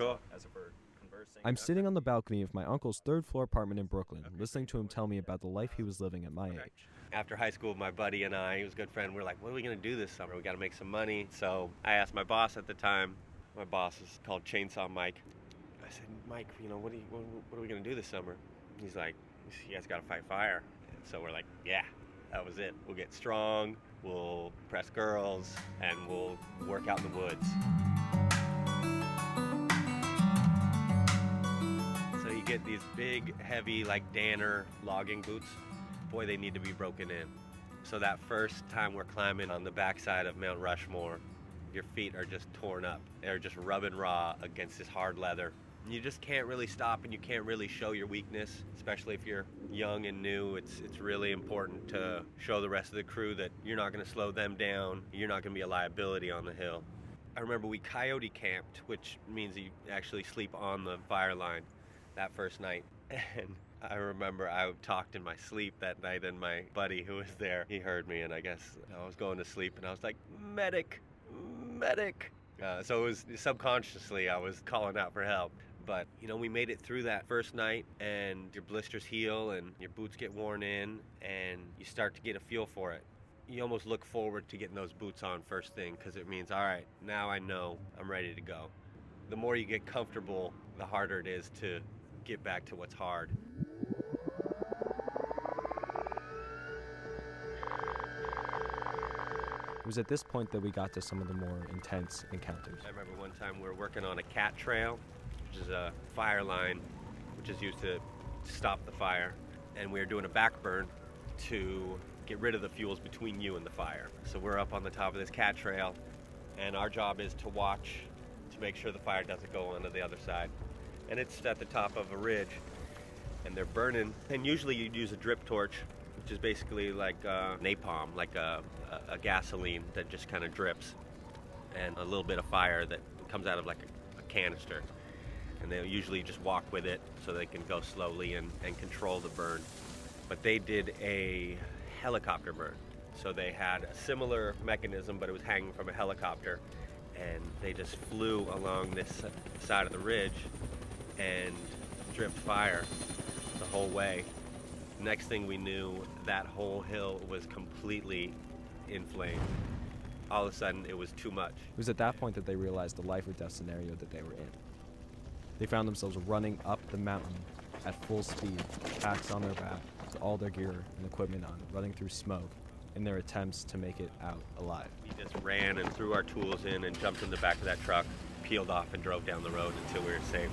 Cool. As if we're conversing. I'm sitting on the balcony of my uncle's third-floor apartment in Brooklyn, listening to him tell me about the life he was living at my age. After high school, my buddy and I, he was a good friend, we were like, what are we going to do this summer? We got to make some money. So I asked my boss at the time. My boss is called Chainsaw Mike. I said, Mike, what are we going to do this summer? He's like, you guys got to fight fire. And so we're like, yeah, that was it. We'll get strong, we'll impress girls, and we'll work out in the woods. So you get these big, heavy, like Danner logging boots. Boy, they need to be broken in. So that first time we're climbing on the backside of Mount Rushmore, your feet are just torn up. They're just rubbing raw against this hard leather. You just can't really stop, and you can't really show your weakness, especially if you're young and new. It's really important to show the rest of the crew that you're not going to slow them down. You're not going to be a liability on the hill. I remember we coyote camped, which means you actually sleep on the fire line that first night. And I remember I talked in my sleep that night, and my buddy who was there, he heard me, and I guess I was going to sleep, and I was like, medic, medic. So it was subconsciously I was calling out for help. But, we made it through that first night, and your blisters heal and your boots get worn in, and you start to get a feel for it. You almost look forward to getting those boots on first thing, because it means, all right, now I know I'm ready to go. The more you get comfortable, the harder it is to get back to what's hard. It was at this point that we got to some of the more intense encounters. I remember one time we were working on a cat trail, which is a fire line, which is used to stop the fire. And we were doing a back burn to get rid of the fuels between you and the fire. So we're up on the top of this cat trail, and our job is to watch to make sure the fire doesn't go onto the other side. And it's at the top of a ridge, and they're burning. And usually you'd use a drip torch, which is basically like napalm, like a gasoline that just kind of drips, and a little bit of fire that comes out of like a canister. And they'll usually just walk with it so they can go slowly and control the burn. But they did a helicopter burn. So they had a similar mechanism, but it was hanging from a helicopter. And they just flew along this side of the ridge and dripped fire the whole way. Next thing we knew, that whole hill was completely in flames. All of a sudden, it was too much. It was at that point that they realized the life or death scenario that they were in. They found themselves running up the mountain at full speed, packs on their back, with all their gear and equipment on, running through smoke in their attempts to make it out alive. We just ran and threw our tools in and jumped in the back of that truck, peeled off and drove down the road until we were safe.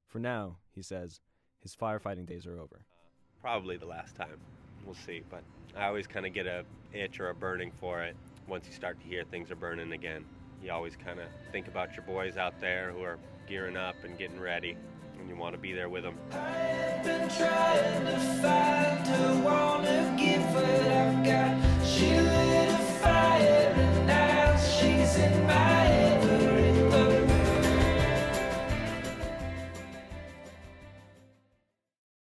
For now, he says, his firefighting days are over. Probably the last time. We'll see. But I always kind of get a itch or a burning for it once you start to hear things are burning again. You always kind of think about your boys out there who are gearing up and getting ready, and you want to be there with them. I've been trying to find a want to give, but I've got